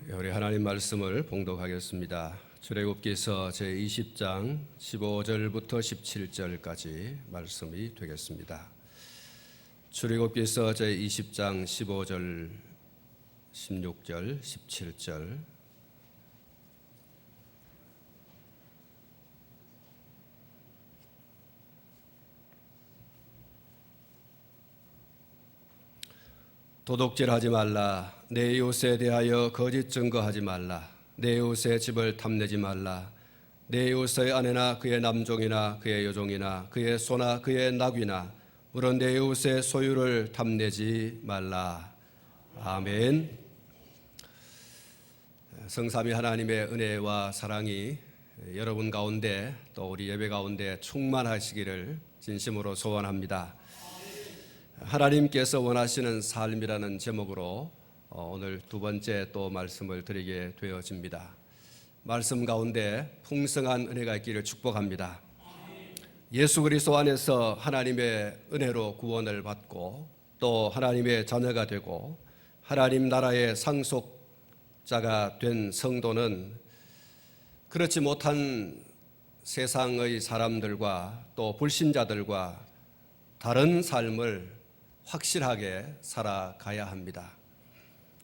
우리 하나님 말씀을 봉독하겠습니다. 출애굽기서 제20장 15절부터 17절까지 말씀이 되겠습니다. 출애굽기서 제20장 15절, 16절, 17절. 도둑질하지 말라. 내 이웃에 대하여 거짓 증거하지 말라. 내 이웃의 집을 탐내지 말라. 내 이웃의 아내나 그의 남종이나 그의 여종이나 그의 소나 그의 낙이나 물론 내 이웃의 소유를 탐내지 말라. 아멘. 성삼위 하나님의 은혜와 사랑이 여러분 가운데 또 우리 예배 가운데 충만하시기를 진심으로 소원합니다. 하나님께서 원하시는 삶이라는 제목으로 오늘 두 번째 또 말씀을 드리게 되어집니다. 말씀 가운데 풍성한 은혜가 있기를 축복합니다. 예수 그리스도 안에서 하나님의 은혜로 구원을 받고 또 하나님의 자녀가 되고 하나님 나라의 상속자가 된 성도는 그렇지 못한 세상의 사람들과 또 불신자들과 다른 삶을 확실하게 살아가야 합니다.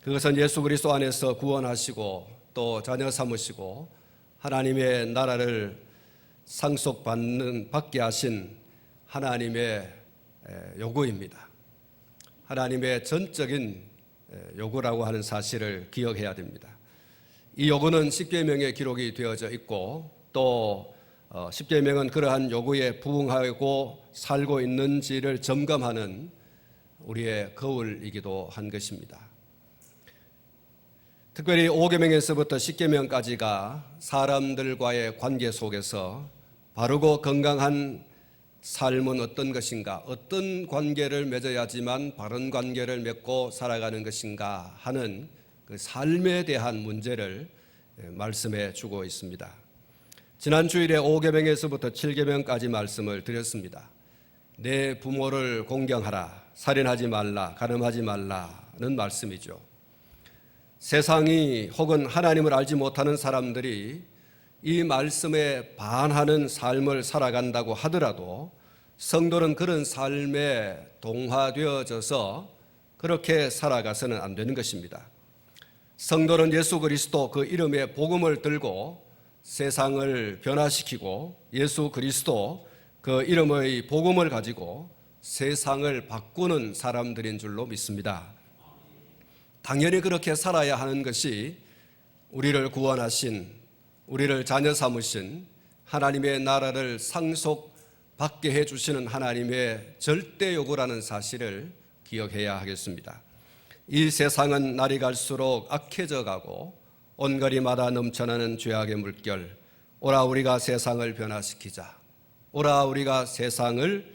그것은 예수 그리스도 안에서 구원하시고 또 자녀 삼으시고 하나님의 나라를 받게 하신 하나님의 요구입니다. 하나님의 전적인 요구라고 하는 사실을 기억해야 됩니다. 이 요구는 십계명에 기록이 되어져 있고 또 십계명은 그러한 요구에 부응하고 살고 있는지를 점검하는 우리의 거울이기도 한 것입니다. 특별히 5계명에서부터 10계명까지가 사람들과의 관계 속에서 바르고 건강한 삶은 어떤 것인가, 어떤 관계를 맺어야지만 바른 관계를 맺고 살아가는 것인가 하는 그 삶에 대한 문제를 말씀해 주고 있습니다. 지난 주일에 5계명에서부터 7계명까지 말씀을 드렸습니다. 내 부모를 공경하라, 살인하지 말라, 간음하지 말라는 말씀이죠. 세상이 혹은 하나님을 알지 못하는 사람들이 이 말씀에 반하는 삶을 살아간다고 하더라도 성도는 그런 삶에 동화되어져서 그렇게 살아가서는 안 되는 것입니다. 성도는 예수 그리스도 그 이름의 복음을 들고 세상을 변화시키고 예수 그리스도 그 이름의 복음을 가지고 세상을 바꾸는 사람들인 줄로 믿습니다. 당연히 그렇게 살아야 하는 것이 우리를 구원하신, 우리를 자녀 삼으신 하나님의 나라를 상속받게 해주시는 하나님의 절대 요구라는 사실을 기억해야 하겠습니다. 이 세상은 날이 갈수록 악해져 가고 온거리마다 넘쳐나는 죄악의 물결, 오라 우리가 세상을 변화시키자, 오라 우리가 세상을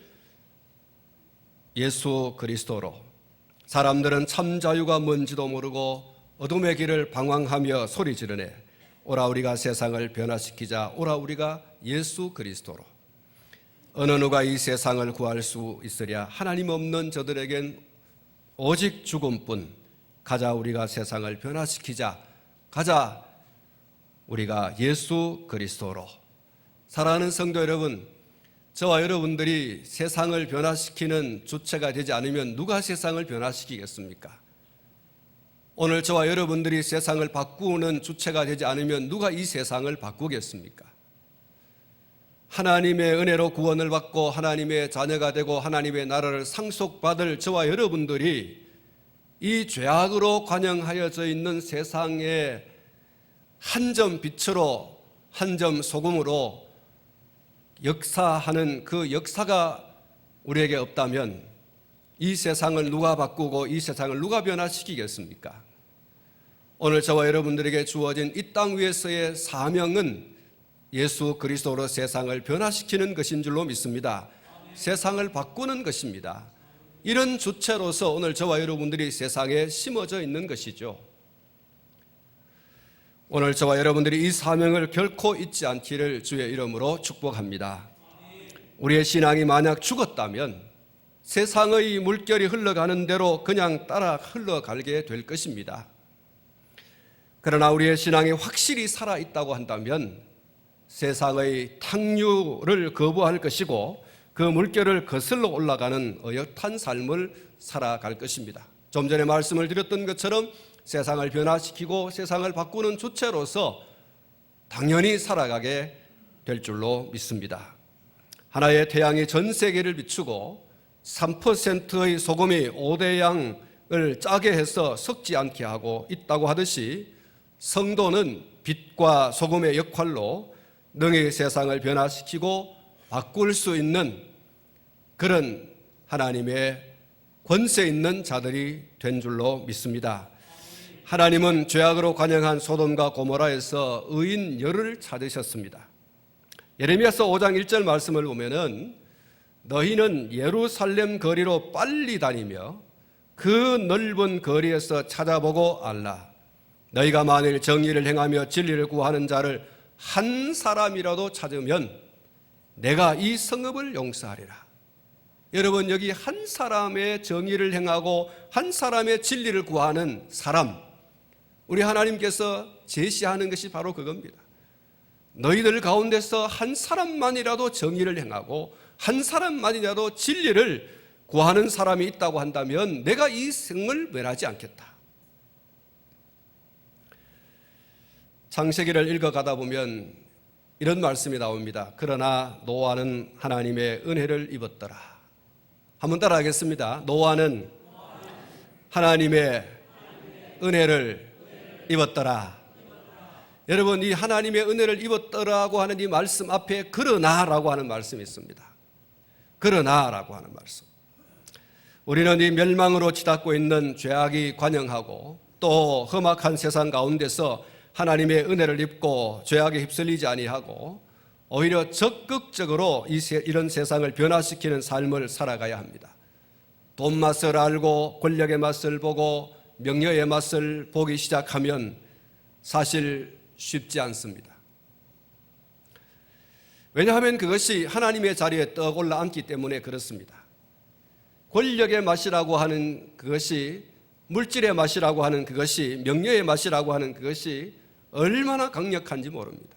예수 그리스도로, 사람들은 참 자유가 뭔지도 모르고 어둠의 길을 방황하며 소리 지르네. 오라 우리가 세상을 변화시키자, 오라 우리가 예수 그리스도로. 어느 누가 이 세상을 구할 수 있으랴. 하나님 없는 저들에겐 오직 죽음뿐. 가자 우리가 세상을 변화시키자. 가자 우리가 예수 그리스도로. 사랑하는 성도 여러분, 저와 여러분들이 세상을 변화시키는 주체가 되지 않으면 누가 세상을 변화시키겠습니까? 오늘 저와 여러분들이 세상을 바꾸는 주체가 되지 않으면 누가 이 세상을 바꾸겠습니까? 하나님의 은혜로 구원을 받고 하나님의 자녀가 되고 하나님의 나라를 상속받을 저와 여러분들이 이 죄악으로 관영하여져 있는 세상에 한 점 빛으로, 한 점 소금으로 역사하는 그 역사가 우리에게 없다면 이 세상을 누가 바꾸고 이 세상을 누가 변화시키겠습니까? 오늘 저와 여러분들에게 주어진 이 땅 위에서의 사명은 예수 그리스도로 세상을 변화시키는 것인 줄로 믿습니다. 세상을 바꾸는 것입니다. 이런 주체로서 오늘 저와 여러분들이 세상에 심어져 있는 것이죠. 오늘 저와 여러분들이 이 사명을 결코 잊지 않기를 주의 이름으로 축복합니다. 우리의 신앙이 만약 죽었다면 세상의 물결이 흘러가는 대로 그냥 따라 흘러가게 될 것입니다. 그러나 우리의 신앙이 확실히 살아있다고 한다면 세상의 탕류를 거부할 것이고 그 물결을 거슬러 올라가는 어엿한 삶을 살아갈 것입니다. 좀 전에 말씀을 드렸던 것처럼 세상을 변화시키고 세상을 바꾸는 주체로서 당연히 살아가게 될 줄로 믿습니다. 하나의 태양이 전 세계를 비추고 3%의 소금이 5대 양을 짜게 해서 섞지 않게 하고 있다고 하듯이 성도는 빛과 소금의 역할로 능히 세상을 변화시키고 바꿀 수 있는 그런 하나님의 권세 있는 자들이 된 줄로 믿습니다. 하나님은 죄악으로 관영한 소돔과 고모라에서 의인 열을 찾으셨습니다. 예레미야서 5장 1절 말씀을 보면은 너희는 예루살렘 거리로 빨리 다니며 그 넓은 거리에서 찾아보고 알라. 너희가 만일 정의를 행하며 진리를 구하는 자를 한 사람이라도 찾으면 내가 이 성읍을 용서하리라. 여러분, 여기 한 사람의 정의를 행하고 한 사람의 진리를 구하는 사람, 우리 하나님께서 제시하는 것이 바로 그겁니다. 너희들 가운데서 한 사람만이라도 정의를 행하고 한 사람만이라도 진리를 구하는 사람이 있다고 한다면 내가 이 성을 멸하지 않겠다. 창세기를 읽어가다 보면 이런 말씀이 나옵니다. 그러나 노아는 하나님의 은혜를 입었더라. 한번 따라하겠습니다. 노아는 하나님의 은혜를 입었더라. 여러분, 이 하나님의 은혜를 입었더라고 하는 이 말씀 앞에 그러나라고 하는 말씀이 있습니다. 그러나라고 하는 말씀. 우리는 이 멸망으로 치닫고 있는 죄악이 관영하고 또 험악한 세상 가운데서 하나님의 은혜를 입고 죄악에 휩쓸리지 아니하고 오히려 적극적으로 이런 세상을 변화시키는 삶을 살아가야 합니다. 돈 맛을 알고 권력의 맛을 보고 명예의 맛을 보기 시작하면 사실 쉽지 않습니다. 왜냐하면 그것이 하나님의 자리에 떠올라 앉기 때문에 그렇습니다. 권력의 맛이라고 하는 그것이, 물질의 맛이라고 하는 그것이, 명예의 맛이라고 하는 그것이 얼마나 강력한지 모릅니다.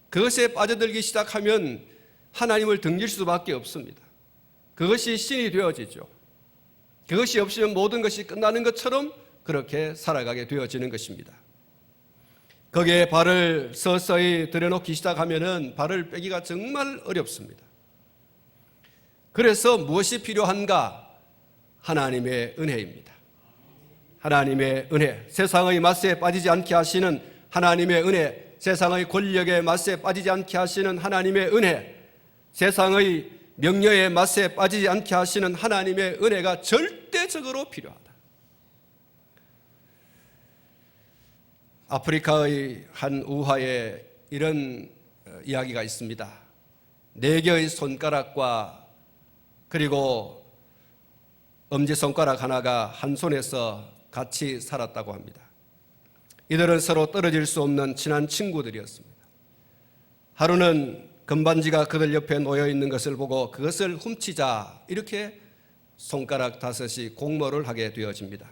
그것에 빠져들기 시작하면 하나님을 등질 수밖에 없습니다. 그것이 신이 되어지죠. 그것이 없으면 모든 것이 끝나는 것처럼 그렇게 살아가게 되어지는 것입니다. 거기에 발을 서서히 들여놓기 시작하면 발을 빼기가 정말 어렵습니다. 그래서 무엇이 필요한가? 하나님의 은혜입니다. 하나님의 은혜, 세상의 맛에 빠지지 않게 하시는 하나님의 은혜, 세상의 권력의 맛에 빠지지 않게 하시는 하나님의 은혜, 세상의 명예의 맛에 빠지지 않게 하시는 하나님의 은혜가 절대적으로 필요하다. 아프리카의 한 우화에 이런 이야기가 있습니다. 4개의 손가락과 그리고 엄지손가락 하나가 한 손에서 같이 살았다고 합니다. 이들은 서로 떨어질 수 없는 친한 친구들이었습니다. 하루는 금반지가 그들 옆에 놓여 있는 것을 보고 그것을 훔치자 이렇게 손가락 5이 공모를 하게 되어집니다.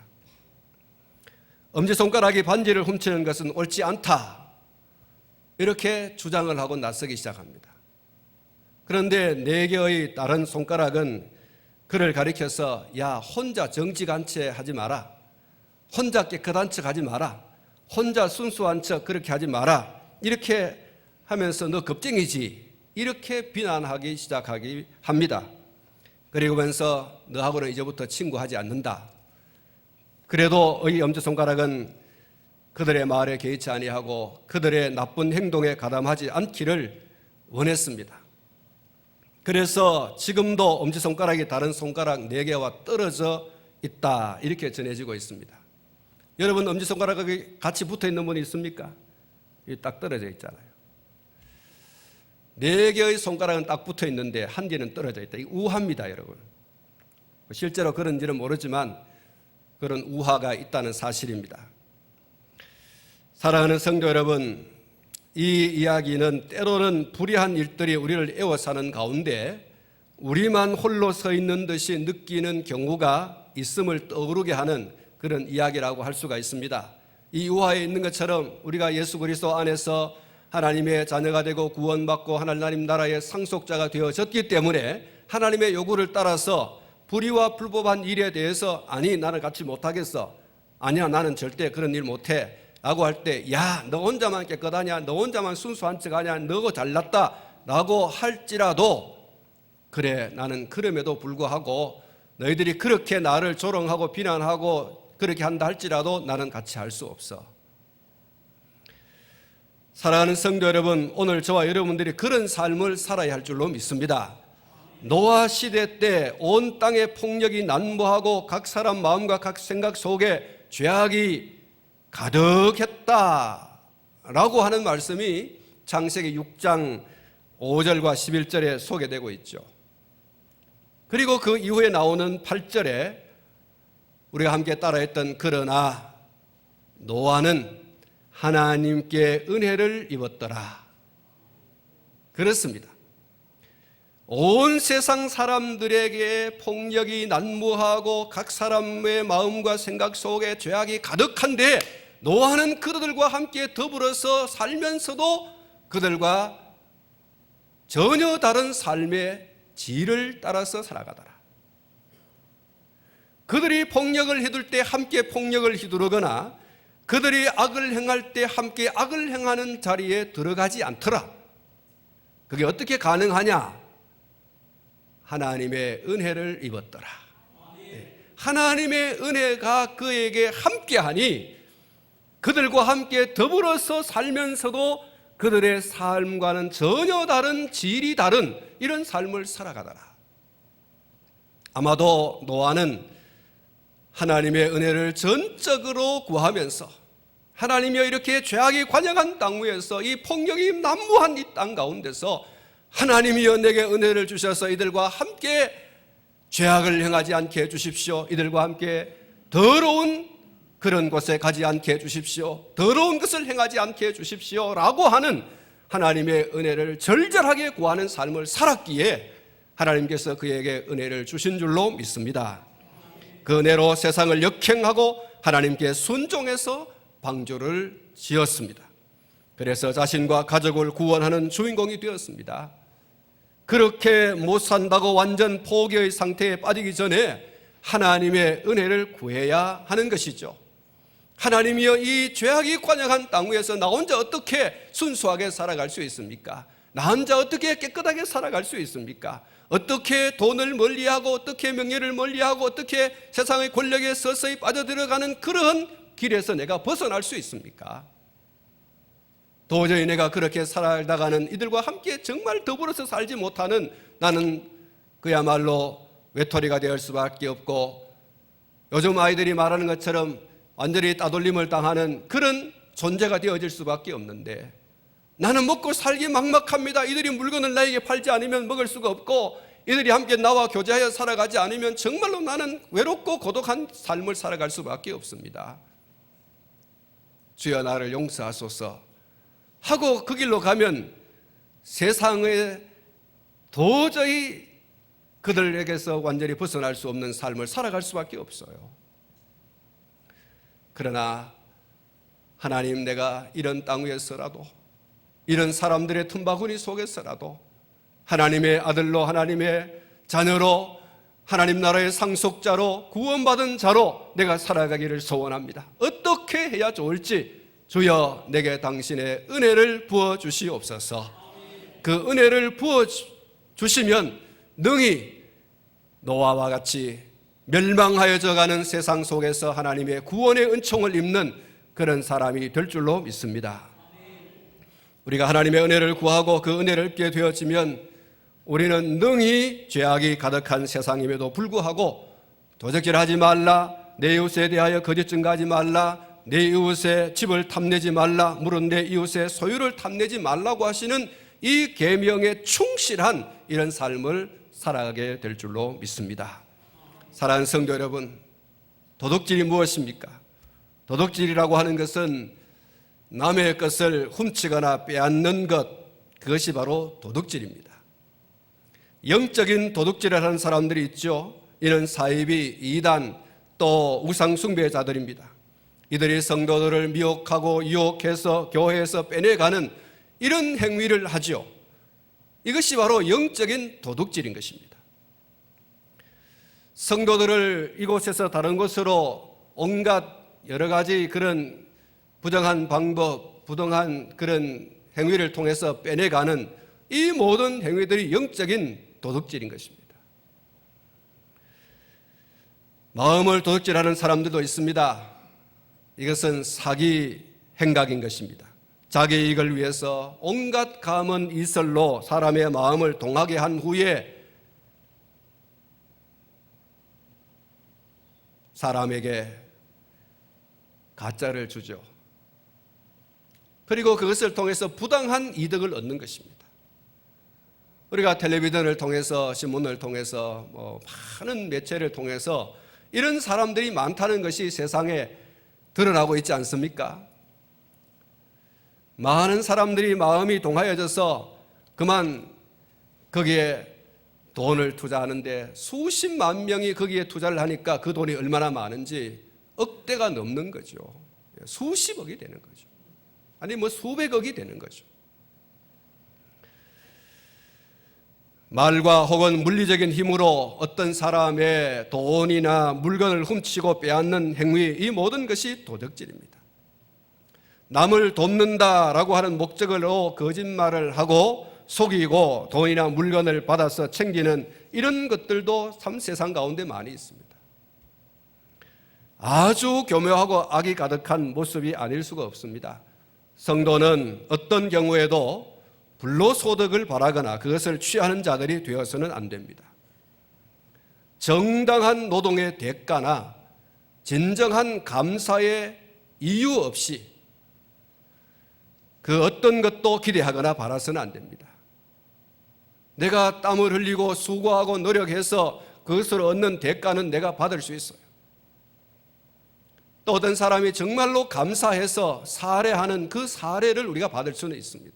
엄지손가락이 반지를 훔치는 것은 옳지 않다 이렇게 주장을 하고 나서기 시작합니다. 그런데 4개의 다른 손가락은 그를 가리켜서 야, 혼자 정직한 채 하지 마라, 혼자 깨끗한 척 하지 마라, 혼자 순수한 척 그렇게 하지 마라, 이렇게 하면서 너 겁쟁이지 이렇게 비난하기 시작하기 합니다. 그리고면서 너하고는 이제부터 친구하지 않는다. 그래도 이 엄지손가락은 그들의 말에 개의치 아니하고 그들의 나쁜 행동에 가담하지 않기를 원했습니다. 그래서 지금도 엄지손가락이 다른 손가락 4개와 떨어져 있다 이렇게 전해지고 있습니다. 여러분, 엄지손가락이 같이 붙어있는 분이 있습니까? 딱 떨어져 있잖아요. 4개의 손가락은 딱 붙어있는데 한 개는 떨어져 있다. 이게 우화입니다, 여러분. 실제로 그런지는 모르지만 그런 우화가 있다는 사실입니다. 사랑하는 성도 여러분, 이 이야기는 때로는 불의한 일들이 우리를 애워사는 가운데 우리만 홀로 서 있는 듯이 느끼는 경우가 있음을 떠오르게 하는 그런 이야기라고 할 수가 있습니다. 이 유하에 있는 것처럼 우리가 예수 그리스도 안에서 하나님의 자녀가 되고 구원받고 하나님 나라의 상속자가 되어졌기 때문에 하나님의 요구를 따라서 불의와 불법한 일에 대해서 아니 나는 같이 못하겠어, 아니야 나는 절대 그런 일 못해 라고 할 때 야 너 혼자만 깨끗하냐, 너 혼자만 순수한 척하냐, 너고 잘났다 라고 할지라도 그래 나는 그럼에도 불구하고 너희들이 그렇게 나를 조롱하고 비난하고 그렇게 한다 할지라도 나는 같이 할 수 없어. 사랑하는 성도 여러분, 오늘 저와 여러분들이 그런 삶을 살아야 할 줄로 믿습니다. 노아 시대 때 온 땅에 폭력이 난무하고 각 사람 마음과 각 생각 속에 죄악이 가득했다 라고 하는 말씀이 창세기 6장 5절과 11절에 소개되고 있죠. 그리고 그 이후에 나오는 8절에 우리가 함께 따라했던 그러나 노아는 하나님께 은혜를 입었더라. 그렇습니다. 온 세상 사람들에게 폭력이 난무하고 각 사람의 마음과 생각 속에 죄악이 가득한데 노아는 그들과 함께 더불어서 살면서도 그들과 전혀 다른 삶의 질을 따라서 살아가더라. 그들이 폭력을 휘둘 때 함께 폭력을 휘두르거나 그들이 악을 행할 때 함께 악을 행하는 자리에 들어가지 않더라. 그게 어떻게 가능하냐? 하나님의 은혜를 입었더라. 하나님의 은혜가 그에게 함께하니 그들과 함께 더불어서 살면서도 그들의 삶과는 전혀 다른 질이 다른 이런 삶을 살아가더라. 아마도 노아는 하나님의 은혜를 전적으로 구하면서 하나님이여 이렇게 죄악이 관영한 땅 위에서 이 폭력이 난무한 이 땅 가운데서 하나님이여 내게 은혜를 주셔서 이들과 함께 죄악을 행하지 않게 해주십시오. 이들과 함께 더러운 그런 곳에 가지 않게 해주십시오. 더러운 것을 행하지 않게 해주십시오 라고 하는 하나님의 은혜를 절절하게 구하는 삶을 살았기에 하나님께서 그에게 은혜를 주신 줄로 믿습니다. 그 은혜로 세상을 역행하고 하나님께 순종해서 방주를 지었습니다. 그래서 자신과 가족을 구원하는 주인공이 되었습니다. 그렇게 못 산다고 완전 포기의 상태에 빠지기 전에 하나님의 은혜를 구해야 하는 것이죠. 하나님이여 이 죄악이 관영한 땅 위에서 나 혼자 어떻게 순수하게 살아갈 수 있습니까? 나 혼자 어떻게 깨끗하게 살아갈 수 있습니까? 어떻게 돈을 멀리하고 어떻게 명예를 멀리하고 어떻게 세상의 권력에 서서히 빠져들어가는 그런 길에서 내가 벗어날 수 있습니까? 도저히 내가 그렇게 살아가는 이들과 함께 정말 더불어서 살지 못하는 나는 그야말로 외톨이가 될 수밖에 없고 요즘 아이들이 말하는 것처럼 완전히 따돌림을 당하는 그런 존재가 되어질 수밖에 없는데 나는 먹고 살기 막막합니다. 이들이 물건을 나에게 팔지 않으면 먹을 수가 없고 이들이 함께 나와 교제하여 살아가지 않으면 정말로 나는 외롭고 고독한 삶을 살아갈 수밖에 없습니다. 주여 나를 용서하소서 하고 그 길로 가면 세상에 도저히 그들에게서 완전히 벗어날 수 없는 삶을 살아갈 수밖에 없어요. 그러나 하나님 내가 이런 땅 위에서라도 이런 사람들의 틈바구니 속에서라도 하나님의 아들로 하나님의 자녀로 하나님 나라의 상속자로 구원받은 자로 내가 살아가기를 소원합니다. 어떻게 해야 좋을지 주여 내게 당신의 은혜를 부어주시옵소서. 그 은혜를 부어주시면 능히 노아와 같이 멸망하여져 가는 세상 속에서 하나님의 구원의 은총을 입는 그런 사람이 될 줄로 믿습니다. 우리가 하나님의 은혜를 구하고 그 은혜를 입게 되어지면 우리는 능히 죄악이 가득한 세상임에도 불구하고 도적질하지 말라, 내 이웃에 대하여 거짓 증거하지 말라, 내 이웃의 집을 탐내지 말라, 물은 내 이웃의 소유를 탐내지 말라고 하시는 이 계명에 충실한 이런 삶을 살아가게 될 줄로 믿습니다. 사랑하는 성도 여러분, 도둑질이 무엇입니까? 도둑질이라고 하는 것은 남의 것을 훔치거나 빼앗는 것, 그것이 바로 도둑질입니다. 영적인 도둑질을 하는 사람들이 있죠. 이는 사이비, 이단, 또 우상 숭배자들입니다. 이들이 성도들을 미혹하고 유혹해서 교회에서 빼내가는 이런 행위를 하죠. 이것이 바로 영적인 도둑질인 것입니다. 성도들을 이곳에서 다른 곳으로 온갖 여러 가지 그런 부정한 방법, 부정한 그런 행위를 통해서 빼내가는 이 모든 행위들이 영적인 도둑질인 것입니다. 마음을 도둑질하는 사람들도 있습니다. 이것은 사기 행각인 것입니다. 자기 이익을 위해서 온갖 감언 이설로 사람의 마음을 동하게 한 후에 사람에게 가짜를 주죠. 그리고 그것을 통해서 부당한 이득을 얻는 것입니다. 우리가 텔레비전을 통해서, 신문을 통해서, 많은 매체를 통해서 이런 사람들이 많다는 것이 세상에 드러나고 있지 않습니까? 많은 사람들이 마음이 동하여져서 그만 거기에 돈을 투자하는데 수십만 명이 거기에 투자를 하니까 그 돈이 얼마나 많은지 억대가 넘는 거죠. 수십억이 되는 거죠. 아니 수백억이 되는 거죠. 말과 혹은 물리적인 힘으로 어떤 사람의 돈이나 물건을 훔치고 빼앗는 행위, 이 모든 것이 도둑질입니다. 남을 돕는다라고 하는 목적으로 거짓말을 하고 속이고 돈이나 물건을 받아서 챙기는 이런 것들도 참 세상 가운데 많이 있습니다. 아주 교묘하고 악이 가득한 모습이 아닐 수가 없습니다. 성도는 어떤 경우에도 불로소득을 바라거나 그것을 취하는 자들이 되어서는 안 됩니다. 정당한 노동의 대가나 진정한 감사의 이유 없이 그 어떤 것도 기대하거나 바라서는 안 됩니다. 내가 땀을 흘리고 수고하고 노력해서 그것을 얻는 대가는 내가 받을 수 있어요. 또 어떤 사람이 정말로 감사해서 사례하는 그 사례를 우리가 받을 수는 있습니다.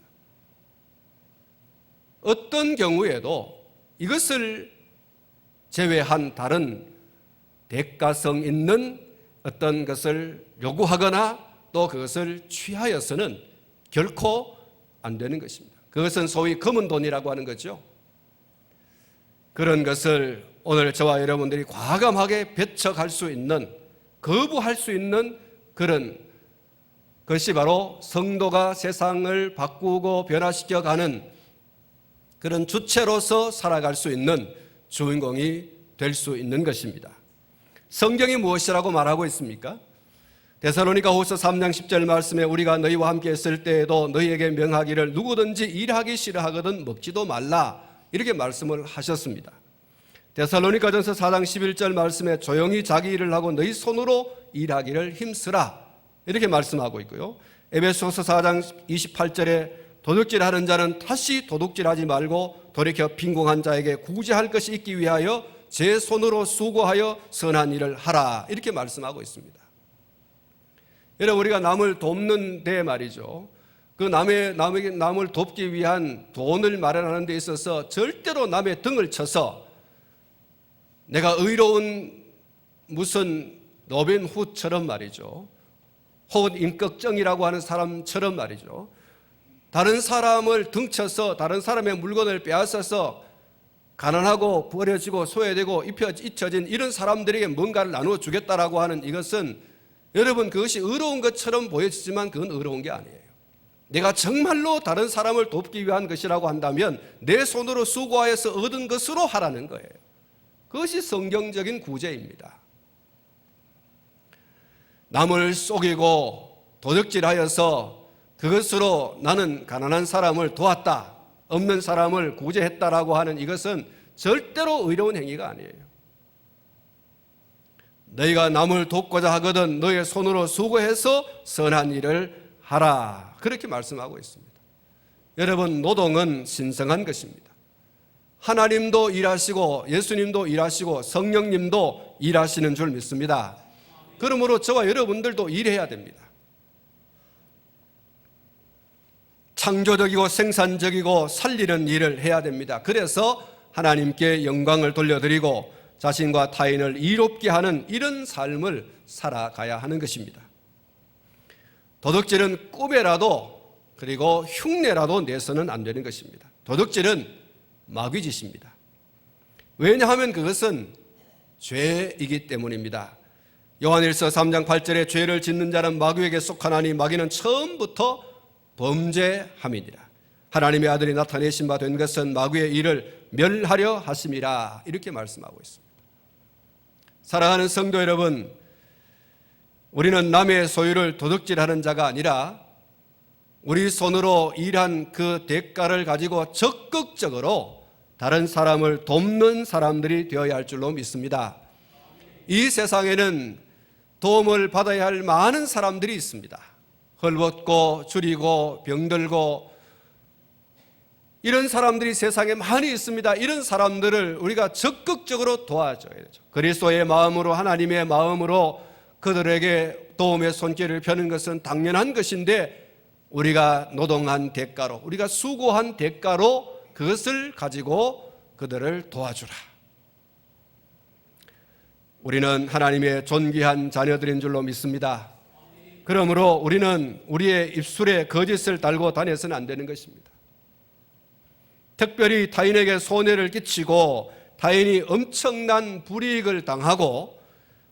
어떤 경우에도 이것을 제외한 다른 대가성 있는 어떤 것을 요구하거나 또 그것을 취하여서는 결코 안 되는 것입니다. 그것은 소위 검은 돈이라고 하는 거죠. 그런 것을 오늘 저와 여러분들이 과감하게 배척할 수 있는, 거부할 수 있는 그런 것이 바로 성도가 세상을 바꾸고 변화시켜가는 그런 주체로서 살아갈 수 있는 주인공이 될 수 있는 것입니다. 성경이 무엇이라고 말하고 있습니까? 데살로니가후서 3장 10절 말씀에 우리가 너희와 함께 있을 때에도 너희에게 명하기를 누구든지 일하기 싫어하거든 먹지도 말라, 이렇게 말씀을 하셨습니다. 데살로니가전서 4장 11절 말씀에 조용히 자기 일을 하고 너희 손으로 일하기를 힘쓰라, 이렇게 말씀하고 있고요. 에베소서 4장 28절에 도둑질하는 자는 다시 도둑질하지 말고 돌이켜 빈궁한 자에게 구제할 것이 있기 위하여 제 손으로 수고하여 선한 일을 하라, 이렇게 말씀하고 있습니다. 여러분, 우리가 남을 돕는 데 말이죠, 그 남을 돕기 위한 돈을 마련하는 데 있어서 절대로 남의 등을 쳐서 내가 의로운 무슨 로빈 훗처럼 말이죠, 혹은 임꺽정이라고 하는 사람처럼 말이죠, 다른 사람을 등쳐서 다른 사람의 물건을 빼앗아서 가난하고 버려지고 소외되고 잊혀진 이런 사람들에게 뭔가를 나누어 주겠다라고 하는 이것은, 여러분, 그것이 의로운 것처럼 보여지지만 그건 의로운 게 아니에요. 내가 정말로 다른 사람을 돕기 위한 것이라고 한다면 내 손으로 수고하여서 얻은 것으로 하라는 거예요. 그것이 성경적인 구제입니다. 남을 속이고 도둑질하여서 그것으로 나는 가난한 사람을 도왔다, 없는 사람을 구제했다라고 하는 이것은 절대로 의로운 행위가 아니에요. 너희가 남을 돕고자 하거든 너의 손으로 수고해서 선한 일을 하라, 그렇게 말씀하고 있습니다. 여러분, 노동은 신성한 것입니다. 하나님도 일하시고 예수님도 일하시고 성령님도 일하시는 줄 믿습니다. 그러므로 저와 여러분들도 일해야 됩니다. 창조적이고 생산적이고 살리는 일을 해야 됩니다. 그래서 하나님께 영광을 돌려드리고 자신과 타인을 이롭게 하는 이런 삶을 살아가야 하는 것입니다. 도둑질은 꿈에라도 그리고 흉내라도 내서는 안 되는 것입니다. 도둑질은 마귀짓입니다. 왜냐하면 그것은 죄이기 때문입니다. 요한일서 3장 8절에 죄를 짓는 자는 마귀에게 속하나니 마귀는 처음부터 범죄함이니라. 하나님의 아들이 나타내신 바 된 것은 마귀의 일을 멸하려 하심이라. 이렇게 말씀하고 있습니다. 사랑하는 성도 여러분, 우리는 남의 소유를 도둑질하는 자가 아니라 우리 손으로 일한 그 대가를 가지고 적극적으로 다른 사람을 돕는 사람들이 되어야 할 줄로 믿습니다. 이 세상에는 도움을 받아야 할 많은 사람들이 있습니다. 헐벗고 줄이고 병들고 이런 사람들이 세상에 많이 있습니다. 이런 사람들을 우리가 적극적으로 도와줘야 되죠. 그리스도의 마음으로, 하나님의 마음으로 그들에게 도움의 손길을 펴는 것은 당연한 것인데, 우리가 노동한 대가로, 우리가 수고한 대가로 그것을 가지고 그들을 도와주라. 우리는 하나님의 존귀한 자녀들인 줄로 믿습니다. 그러므로 우리는 우리의 입술에 거짓을 달고 다녀서는 안 되는 것입니다. 특별히 타인에게 손해를 끼치고 타인이 엄청난 불이익을 당하고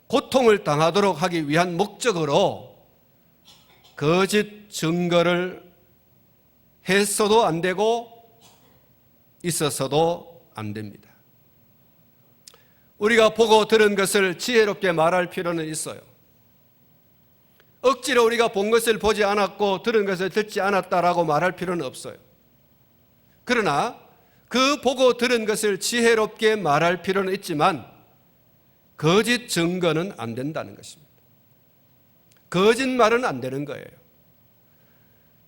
고통을 당하도록 하기 위한 목적으로 거짓 증거를 했어도 안 되고 있어서도 안 됩니다. 우리가 보고 들은 것을 지혜롭게 말할 필요는 있어요. 억지로 우리가 본 것을 보지 않았고 들은 것을 듣지 않았다라고 말할 필요는 없어요. 그러나 그 보고 들은 것을 지혜롭게 말할 필요는 있지만 거짓 증거는 안 된다는 것입니다. 거짓말은 안 되는 거예요.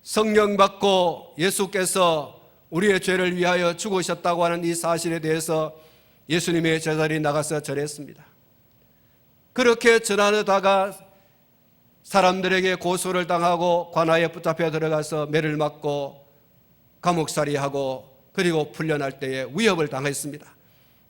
성령 받고 예수께서 우리의 죄를 위하여 죽으셨다고 하는 이 사실에 대해서 예수님의 제자들이 나가서 전했습니다. 그렇게 전하다가 사람들에게 고소를 당하고 관아에 붙잡혀 들어가서 매를 맞고 감옥살이하고 그리고 풀려날 때에 위협을 당했습니다.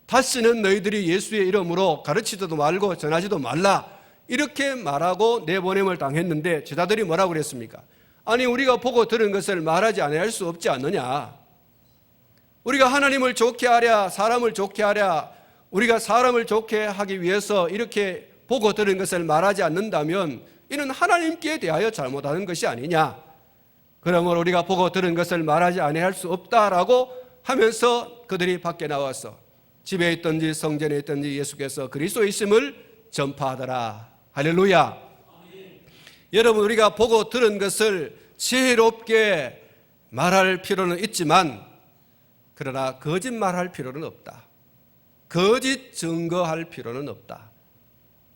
다시는 너희들이 예수의 이름으로 가르치지도 말고 전하지도 말라, 이렇게 말하고 내보냄을 당했는데 제자들이 뭐라고 그랬습니까? 아니, 우리가 보고 들은 것을 말하지 않을 수 없지 않느냐. 우리가 하나님을 좋게 하랴, 사람을 좋게 하랴, 우리가 사람을 좋게 하기 위해서 이렇게 보고 들은 것을 말하지 않는다면 이는 하나님께 대하여 잘못하는 것이 아니냐. 그러므로 우리가 보고 들은 것을 말하지 아니할 수 없다라고 하면서 그들이 밖에 나와서 집에 있든지 성전에 있든지 예수께서 그리스도이심을 전파하더라. 할렐루야. 여러분, 우리가 보고 들은 것을 지혜롭게 말할 필요는 있지만 그러나 거짓말할 필요는 없다. 거짓 증거할 필요는 없다.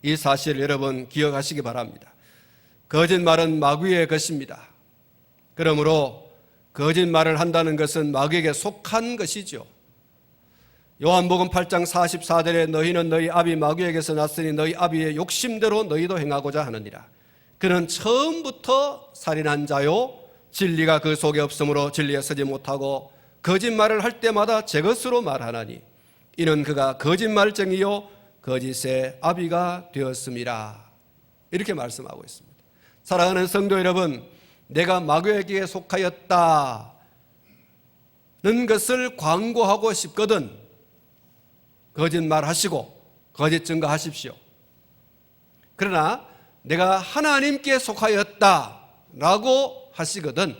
이 사실 여러분 기억하시기 바랍니다. 거짓말은 마귀의 것입니다. 그러므로 거짓말을 한다는 것은 마귀에게 속한 것이죠. 요한복음 8장 44절에 너희는 너희 아비 마귀에게서 났으니 너희 아비의 욕심대로 너희도 행하고자 하느니라. 그는 처음부터 살인한 자요, 진리가 그 속에 없으므로 진리에 서지 못하고 거짓말을 할 때마다 제 것으로 말하나니 이는 그가 거짓말쟁이요 거짓의 아비가 되었음이라. 이렇게 말씀하고 있습니다. 사랑하는 성도 여러분, 내가 마귀에게 속하였다는 것을 광고하고 싶거든 거짓말하시고 거짓 증거하십시오. 그러나 내가 하나님께 속하였다라고 하시거든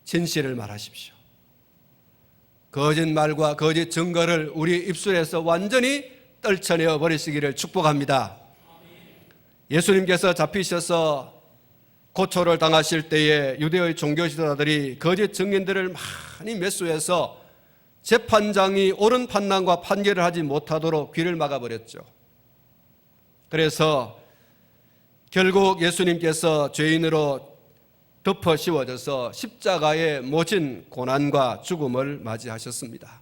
진실을 말하십시오. 거짓말과 거짓 증거를 우리 입술에서 완전히 떨쳐내어 버리시기를 축복합니다. 예수님께서 잡히셔서 고초를 당하실 때에 유대의 종교 지도자들이 거짓 증인들을 많이 매수해서 재판장이 옳은 판단과 판결을 하지 못하도록 귀를 막아버렸죠. 그래서 결국 예수님께서 죄인으로 덮어 씌워져서 십자가의 모진 고난과 죽음을 맞이하셨습니다.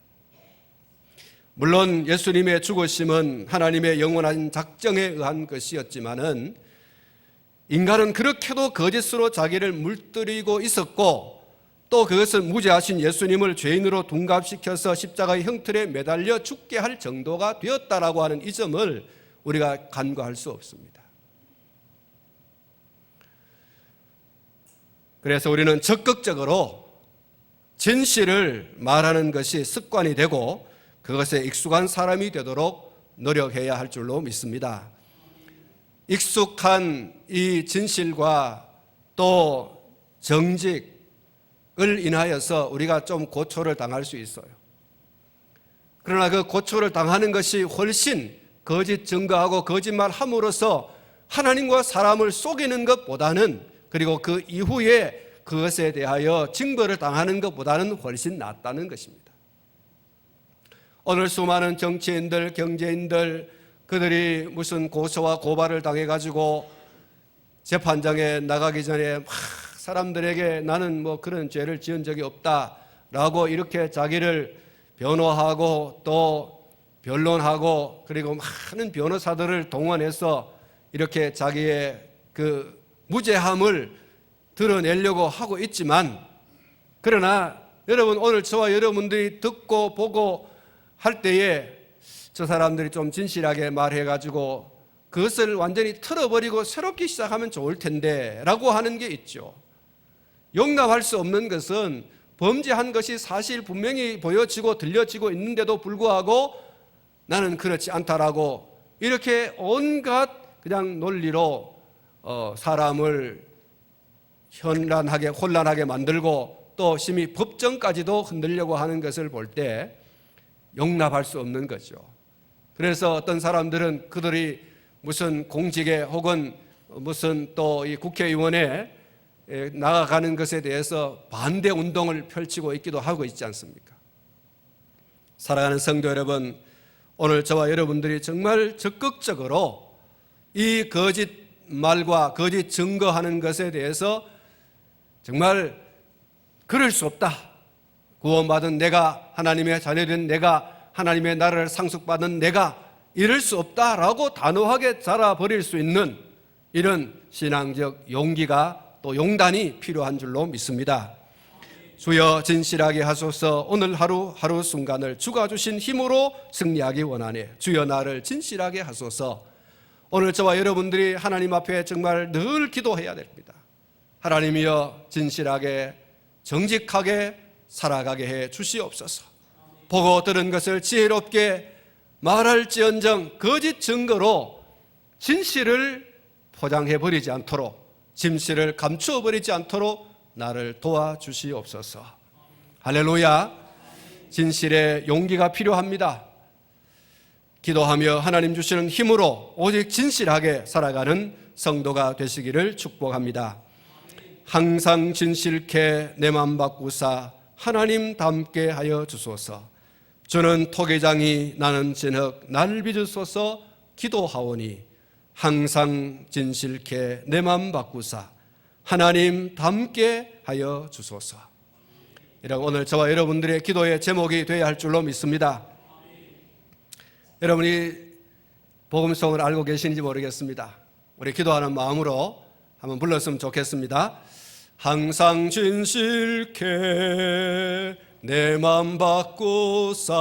물론 예수님의 죽으심은 하나님의 영원한 작정에 의한 것이었지만은 인간은 그렇게도 거짓으로 자기를 물들이고 있었고 또 그것을 무죄하신 예수님을 죄인으로 둔갑시켜서 십자가의 형틀에 매달려 죽게 할 정도가 되었다라고 하는 이 점을 우리가 간과할 수 없습니다. 그래서 우리는 적극적으로 진실을 말하는 것이 습관이 되고 그것에 익숙한 사람이 되도록 노력해야 할 줄로 믿습니다. 익숙한 이 진실과 또 정직을 인하여서 우리가 좀 고초를 당할 수 있어요. 그러나 그 고초를 당하는 것이 훨씬 거짓 증거하고 거짓말 함으로써 하나님과 사람을 속이는 것보다는, 그리고 그 이후에 그것에 대하여 징벌을 당하는 것보다는 훨씬 낫다는 것입니다. 오늘 수많은 정치인들, 경제인들, 그들이 무슨 고소와 고발을 당해가지고 재판장에 나가기 전에 막 사람들에게 나는 뭐 그런 죄를 지은 적이 없다라고 이렇게 자기를 변호하고 또 변론하고, 그리고 많은 변호사들을 동원해서 이렇게 자기의 그 무죄함을 드러내려고 하고 있지만, 그러나 여러분, 오늘 저와 여러분들이 듣고 보고 할 때에 저 사람들이 좀 진실하게 말해가지고 그것을 완전히 틀어버리고 새롭게 시작하면 좋을 텐데 라고 하는 게 있죠. 용납할 수 없는 것은 범죄한 것이 사실 분명히 보여지고 들려지고 있는데도 불구하고 나는 그렇지 않다라고 이렇게 온갖 그냥 논리로 사람을 혼란하게 만들고 또 심히 법정까지도 흔들려고 하는 것을 볼 때 용납할 수 없는 거죠. 그래서 어떤 사람들은 그들이 무슨 공직에 혹은 무슨 또 이 국회의원에 나아가는 것에 대해서 반대 운동을 펼치고 있기도 하고 있지 않습니까? 사랑하는 성도 여러분, 오늘 저와 여러분들이 정말 적극적으로 이 거짓 말과 거짓 증거하는 것에 대해서 정말 그럴 수 없다. 구원받은 내가, 하나님의 자녀된 내가, 하나님의 나라를 상속받은 내가 이럴 수 없다라고 단호하게 자라버릴 수 있는 이런 신앙적 용기가 또 용단이 필요한 줄로 믿습니다. 주여 진실하게 하소서. 오늘 하루 순간을 주가 주신 힘으로 승리하기 원하네. 주여 나를 진실하게 하소서. 오늘 저와 여러분들이 하나님 앞에 정말 늘 기도해야 됩니다. 하나님이여 진실하게 정직하게 살아가게 해 주시옵소서. 보고 들은 것을 지혜롭게 말할지언정 거짓 증거로 진실을 포장해버리지 않도록, 진실을 감추어버리지 않도록 나를 도와주시옵소서. 할렐루야. 진실의 용기가 필요합니다. 기도하며 하나님 주시는 힘으로 오직 진실하게 살아가는 성도가 되시기를 축복합니다. 항상 진실케 내 맘 바꾸사 하나님 닮게 하여 주소서. 주는 토기장이 나는 진흙 날 빚으소서. 기도하오니 항상 진실케 내 맘 바꾸사 하나님 닮게 하여 주소서. 이런 오늘 저와 여러분들의 기도의 제목이 되어야 할 줄로 믿습니다. 여러분이 복음송을 알고 계시는지 모르겠습니다. 우리 기도하는 마음으로 한번 불렀으면 좋겠습니다. 항상 진실케 내 맘 바꾸사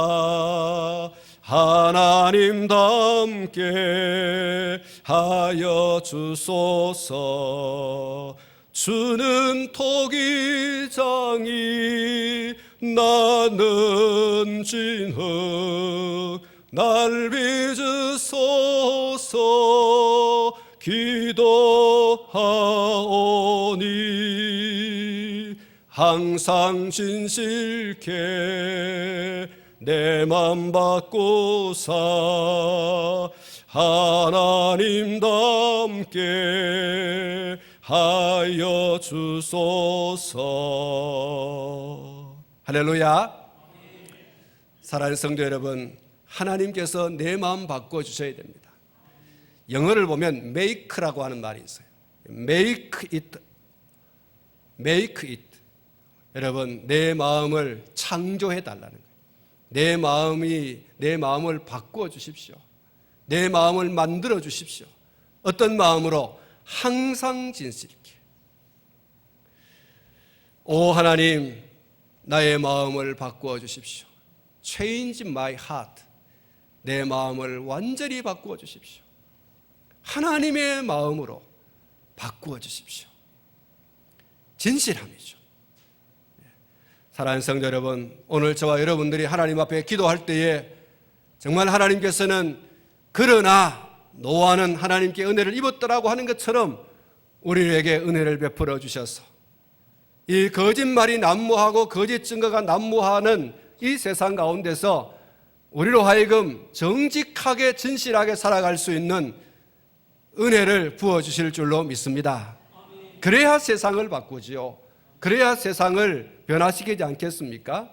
하나님 닮게 하여 주소서. 주는 토기장이 나는 진흙 날 빚으소서. 기도하오니 항상 진실케 내 맘 바꾸사 하나님 닮게 하여 주소서. 할렐루야. 사랑하는 성도 여러분, 하나님께서 내 마음 바꿔주셔야 됩니다. 영어를 보면 make라고 하는 말이 있어요. make it. 여러분, 내 마음을 창조해 달라는 거예요. 내 마음을 바꾸어 주십시오. 내 마음을 만들어 주십시오. 어떤 마음으로? 항상 진실케. 오 하나님, 나의 마음을 바꾸어 주십시오. Change my heart. 내 마음을 완전히 바꾸어 주십시오. 하나님의 마음으로 바꾸어 주십시오. 진실함이죠. 사랑하는 성도 여러분, 오늘 저와 여러분들이 하나님 앞에 기도할 때에 정말 하나님께서는 그러나 노아는 하나님께 은혜를 입었더라고 하는 것처럼 우리에게 은혜를 베풀어 주셔서 이 거짓말이 난무하고 거짓 증거가 난무하는 이 세상 가운데서 우리로 하여금 정직하게 진실하게 살아갈 수 있는 은혜를 부어주실 줄로 믿습니다. 그래야 세상을 바꾸지요. 그래야 세상을 변화시키지 않겠습니까?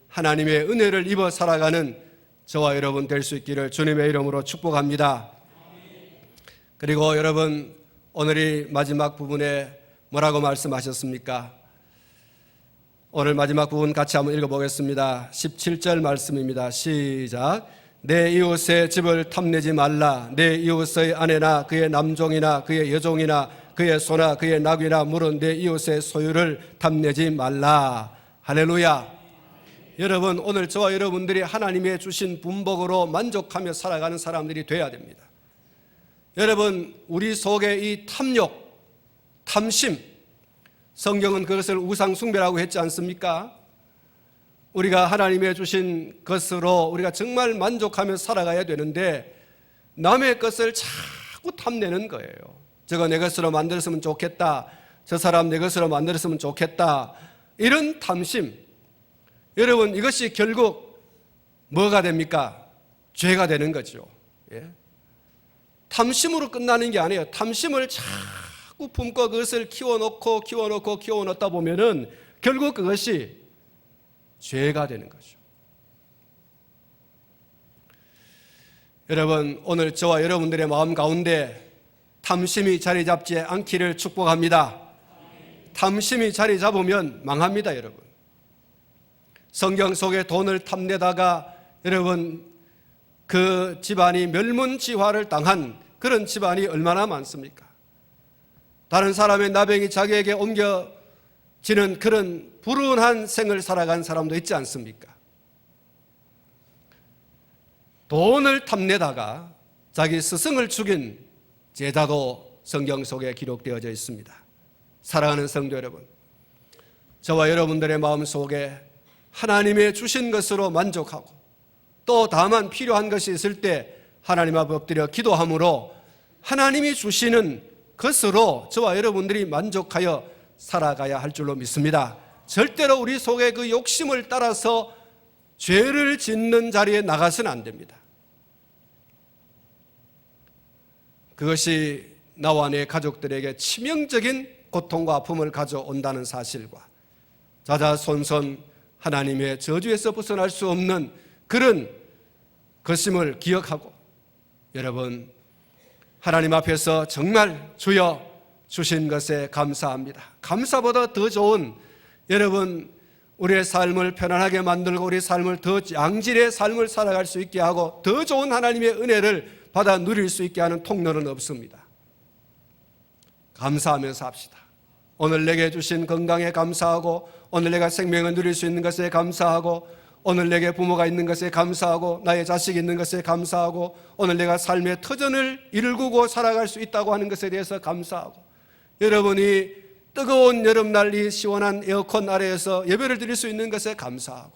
하나님의 은혜를 입어 살아가는 저와 여러분 될 수 있기를 주님의 이름으로 축복합니다. 그리고 여러분, 오늘이 마지막 부분에 뭐라고 말씀하셨습니까? 오늘 마지막 부분 같이 한번 읽어보겠습니다. 17절 말씀입니다. 시작. 내 이웃의 집을 탐내지 말라. 내 이웃의 아내나 그의 남종이나 그의 여종이나 그의 소나 그의 낙이나 물은 내 이웃의 소유를 탐내지 말라. 할렐루야. 여러분, 오늘 저와 여러분들이 하나님의 주신 분복으로 만족하며 살아가는 사람들이 되어야 됩니다. 여러분, 우리 속에 이 탐욕, 탐심, 성경은 그것을 우상숭배라고 했지 않습니까? 우리가 하나님의 주신 것으로 우리가 정말 만족하며 살아가야 되는데 남의 것을 자꾸 탐내는 거예요. 저거 내 것으로 만들었으면 좋겠다, 저 사람 내 것으로 만들었으면 좋겠다, 이런 탐심. 여러분, 이것이 결국 뭐가 됩니까? 죄가 되는 거죠. 예? 탐심으로 끝나는 게 아니에요. 탐심을 자꾸 품고 그것을 키워놓다 보면은 결국 그것이 죄가 되는 거죠. 여러분, 오늘 저와 여러분들의 마음 가운데 탐심이 자리 잡지 않기를 축복합니다. 탐심이 자리 잡으면 망합니다, 여러분. 성경 속에 돈을 탐내다가 여러분 그 집안이 멸문지화를 당한 그런 집안이 얼마나 많습니까? 다른 사람의 나병이 자기에게 옮겨지는 그런 불운한 생을 살아간 사람도 있지 않습니까? 돈을 탐내다가 자기 스승을 죽인 제자도 성경 속에 기록되어져 있습니다. 사랑하는 성도 여러분, 저와 여러분들의 마음 속에 하나님의 주신 것으로 만족하고 또 다만 필요한 것이 있을 때 하나님 앞에 엎드려 기도함으로 하나님이 주시는 것으로 저와 여러분들이 만족하여 살아가야 할 줄로 믿습니다. 절대로 우리 속에 그 욕심을 따라서 죄를 짓는 자리에 나가서는 안 됩니다. 그것이 나와 내 가족들에게 치명적인 고통과 아픔을 가져온다는 사실과 자자손손 하나님의 저주에서 벗어날 수 없는 그런 것임을 기억하고 여러분, 하나님 앞에서 정말 주여 주신 것에 감사합니다. 감사보다 더 좋은 여러분, 우리의 삶을 편안하게 만들고 우리의 삶을 더 양질의 삶을 살아갈 수 있게 하고 더 좋은 하나님의 은혜를 받아 누릴 수 있게 하는 통로는 없습니다. 감사하면서 합시다. 오늘 내게 주신 건강에 감사하고 오늘 내가 생명을 누릴 수 있는 것에 감사하고 오늘 내게 부모가 있는 것에 감사하고 나의 자식이 있는 것에 감사하고 오늘 내가 삶의 터전을 일구고 살아갈 수 있다고 하는 것에 대해서 감사하고 여러분이 뜨거운 여름날 이 시원한 에어컨 아래에서 예배를 드릴 수 있는 것에 감사하고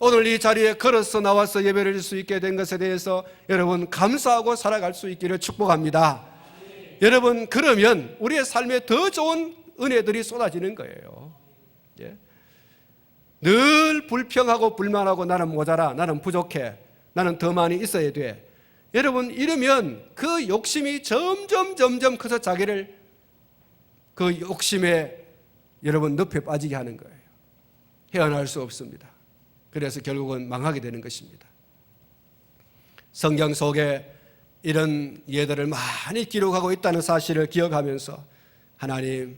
오늘 이 자리에 걸어서 나와서 예배를 드릴 수 있게 된 것에 대해서 여러분 감사하고 살아갈 수 있기를 축복합니다. 여러분, 그러면 우리의 삶에 더 좋은 은혜들이 쏟아지는 거예요. 예? 늘 불평하고 불만하고 나는 모자라, 나는 부족해, 나는 더 많이 있어야 돼. 여러분, 이러면 그 욕심이 점점 커서 자기를 그 욕심에 여러분 늪에 빠지게 하는 거예요. 헤어날 수 없습니다. 그래서 결국은 망하게 되는 것입니다. 성경 속에 이런 예들을 많이 기록하고 있다는 사실을 기억하면서 하나님,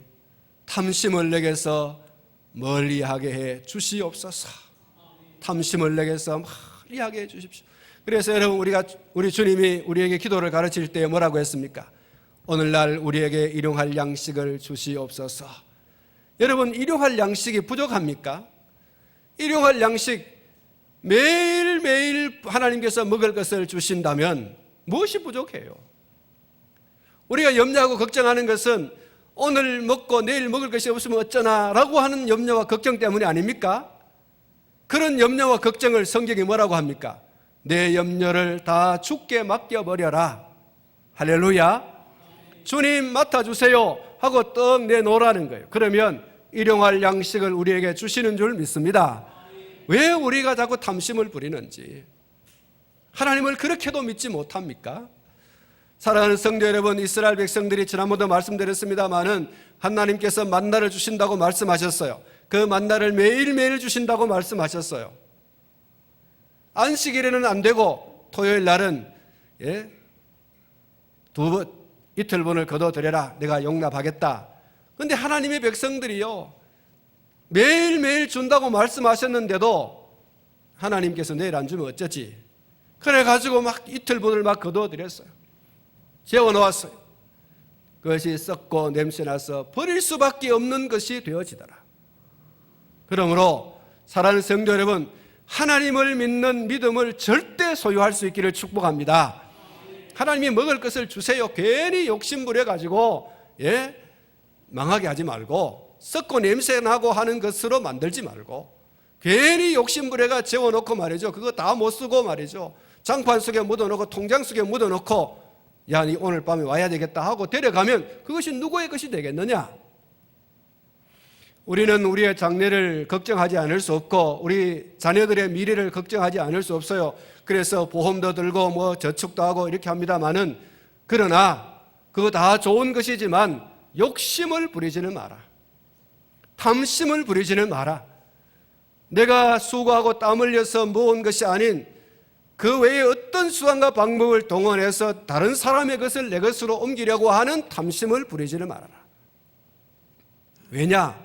탐심을 내게서 멀리하게 해 주시옵소서. 탐심을 내게서 멀리하게 해 주십시오. 그래서 여러분, 우리 주님이 우리에게 기도를 가르칠 때 뭐라고 했습니까? 오늘날 우리에게 일용할 양식을 주시옵소서. 여러분, 일용할 양식이 부족합니까? 일용할 양식 매일매일 하나님께서 먹을 것을 주신다면 무엇이 부족해요? 우리가 염려하고 걱정하는 것은 오늘 먹고 내일 먹을 것이 없으면 어쩌나 라고 하는 염려와 걱정 때문이 아닙니까? 그런 염려와 걱정을 성경이 뭐라고 합니까? 내 염려를 다 주께 맡겨버려라. 할렐루야. 주님 맡아주세요 하고 떡 내놓으라는 거예요. 그러면 일용할 양식을 우리에게 주시는 줄 믿습니다. 왜 우리가 자꾸 탐심을 부리는지, 하나님을 그렇게도 믿지 못합니까? 사랑하는 성도 여러분, 이스라엘 백성들이 지난번도 말씀드렸습니다마는 하나님께서 만나를 주신다고 말씀하셨어요. 그 만나를 매일매일 주신다고 말씀하셨어요. 안식일에는 안 되고 토요일 날은 이틀분을 거둬들여라, 내가 용납하겠다. 그런데 하나님의 백성들이요, 매일매일 준다고 말씀하셨는데도 하나님께서 내일 안 주면 어쩌지? 그래가지고 막 이틀분을 막 거둬들였어요. 재워놓았어요. 그것이 썩고 냄새나서 버릴 수밖에 없는 것이 되어지더라. 그러므로 사랑하는 성도 여러분, 하나님을 믿는 믿음을 절대 소유할 수 있기를 축복합니다. 하나님이 먹을 것을 주세요. 괜히 욕심부려가지고 망하게 하지 말고, 썩고 냄새나고 하는 것으로 만들지 말고, 괜히 욕심부려가 재워놓고 말이죠, 그거 다 못 쓰고 말이죠, 장판 속에 묻어놓고 통장 속에 묻어놓고 야, 니 오늘 밤에 와야 되겠다 하고 데려가면 그것이 누구의 것이 되겠느냐? 우리는 우리의 장래를 걱정하지 않을 수 없고 우리 자녀들의 미래를 걱정하지 않을 수 없어요. 그래서 보험도 들고 뭐 저축도 하고 이렇게 합니다마는, 그러나 그거 다 좋은 것이지만 욕심을 부리지는 마라. 탐심을 부리지는 마라. 내가 수고하고 땀 흘려서 모은 것이 아닌 그 외에 어떤 수단과 방법을 동원해서 다른 사람의 것을 내 것으로 옮기려고 하는 탐심을 부리지는 말아라. 왜냐?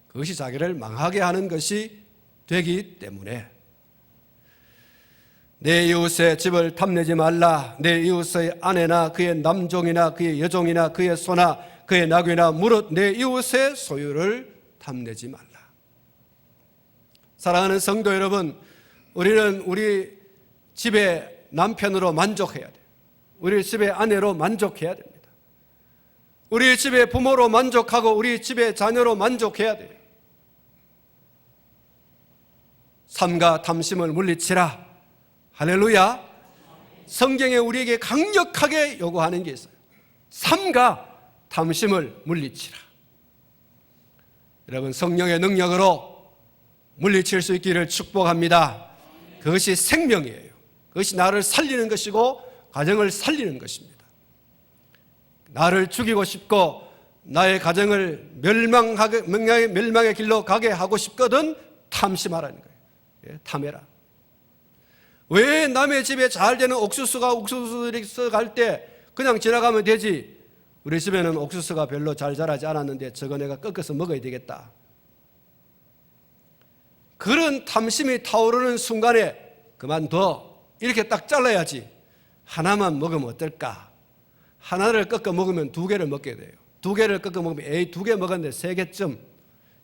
그것이 자기를 망하게 하는 것이 되기 때문에. 내 이웃의 집을 탐내지 말라. 내 이웃의 아내나 그의 남종이나 그의 여종이나 그의 소나 그의 나귀나 무릇 내 이웃의 소유를 탐내지 말라. 사랑하는 성도 여러분, 우리는 우리 집의 남편으로 만족해야 돼요. 우리 집의 아내로 만족해야 됩니다. 우리 집의 부모로 만족하고 우리 집의 자녀로 만족해야 돼요. 삼가 탐심을 물리치라. 할렐루야. 성경에 우리에게 강력하게 요구하는 게 있어요. 삼가 탐심을 물리치라. 여러분, 성령의 능력으로 물리칠 수 있기를 축복합니다. 그것이 생명이에요. 그것이 나를 살리는 것이고 가정을 살리는 것입니다. 나를 죽이고 싶고 나의 가정을 멸망의 길로 가게 하고 싶거든 탐심하라는 거예요. 탐해라. 왜 남의 집에 잘 되는 옥수수가 옥수수들이 갈 때 그냥 지나가면 되지, 우리 집에는 옥수수가 별로 잘 자라지 않았는데 저거 내가 꺾어서 먹어야 되겠다. 그런 탐심이 타오르는 순간에 그만둬. 이렇게 딱 잘라야지. 하나만 먹으면 어떨까? 하나를 꺾어 먹으면 두 개를 먹게 돼요. 두 개를 꺾어 먹으면 에이, 두 개 먹었는데 세 개쯤.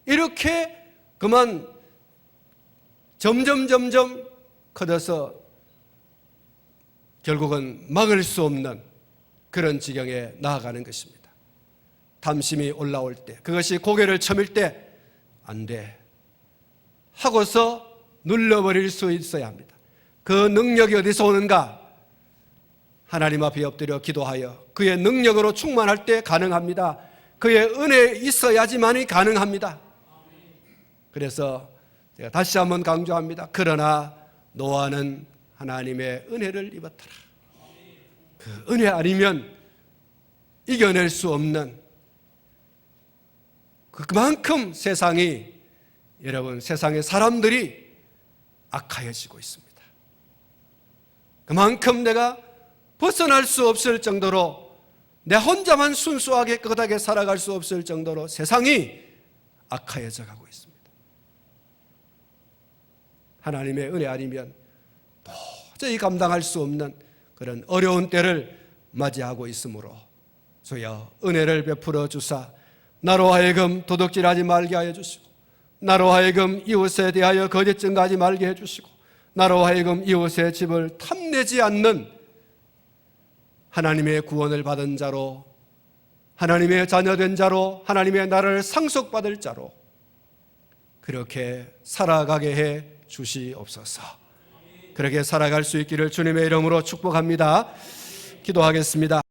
이렇게 그만 점점 커져서 결국은 막을 수 없는 그런 지경에 나아가는 것입니다. 탐심이 올라올 때, 그것이 고개를 쳐밀 때 안 돼 하고서 눌러버릴 수 있어야 합니다. 그 능력이 어디서 오는가? 하나님 앞에 엎드려 기도하여 그의 능력으로 충만할 때 가능합니다. 그의 은혜에 있어야지만이 가능합니다. 그래서 제가 다시 한번 강조합니다. 그러나 노아는 하나님의 은혜를 입었더라. 그 은혜 아니면 이겨낼 수 없는, 그만큼 세상이, 여러분, 세상의 사람들이 악하여지고 있습니다. 그만큼 내가 벗어날 수 없을 정도로, 내 혼자만 순수하게 끗하게 살아갈 수 없을 정도로 세상이 악하여져 가고 있습니다. 하나님의 은혜 아니면 도저히 감당할 수 없는 그런 어려운 때를 맞이하고 있으므로 주여 은혜를 베풀어 주사 나로 하여금 도둑질하지 말게 하여 주시고, 나로 하여금 이웃에 대하여 거짓 증거하지 말게 해주시고, 나로 하여금 이웃의 집을 탐내지 않는 하나님의 구원을 받은 자로 하나님의 자녀된 자로, 하나님의 나라를 상속받을 자로 그렇게 살아가게 해 주시옵소서. 그렇게 살아갈 수 있기를 주님의 이름으로 축복합니다. 기도하겠습니다.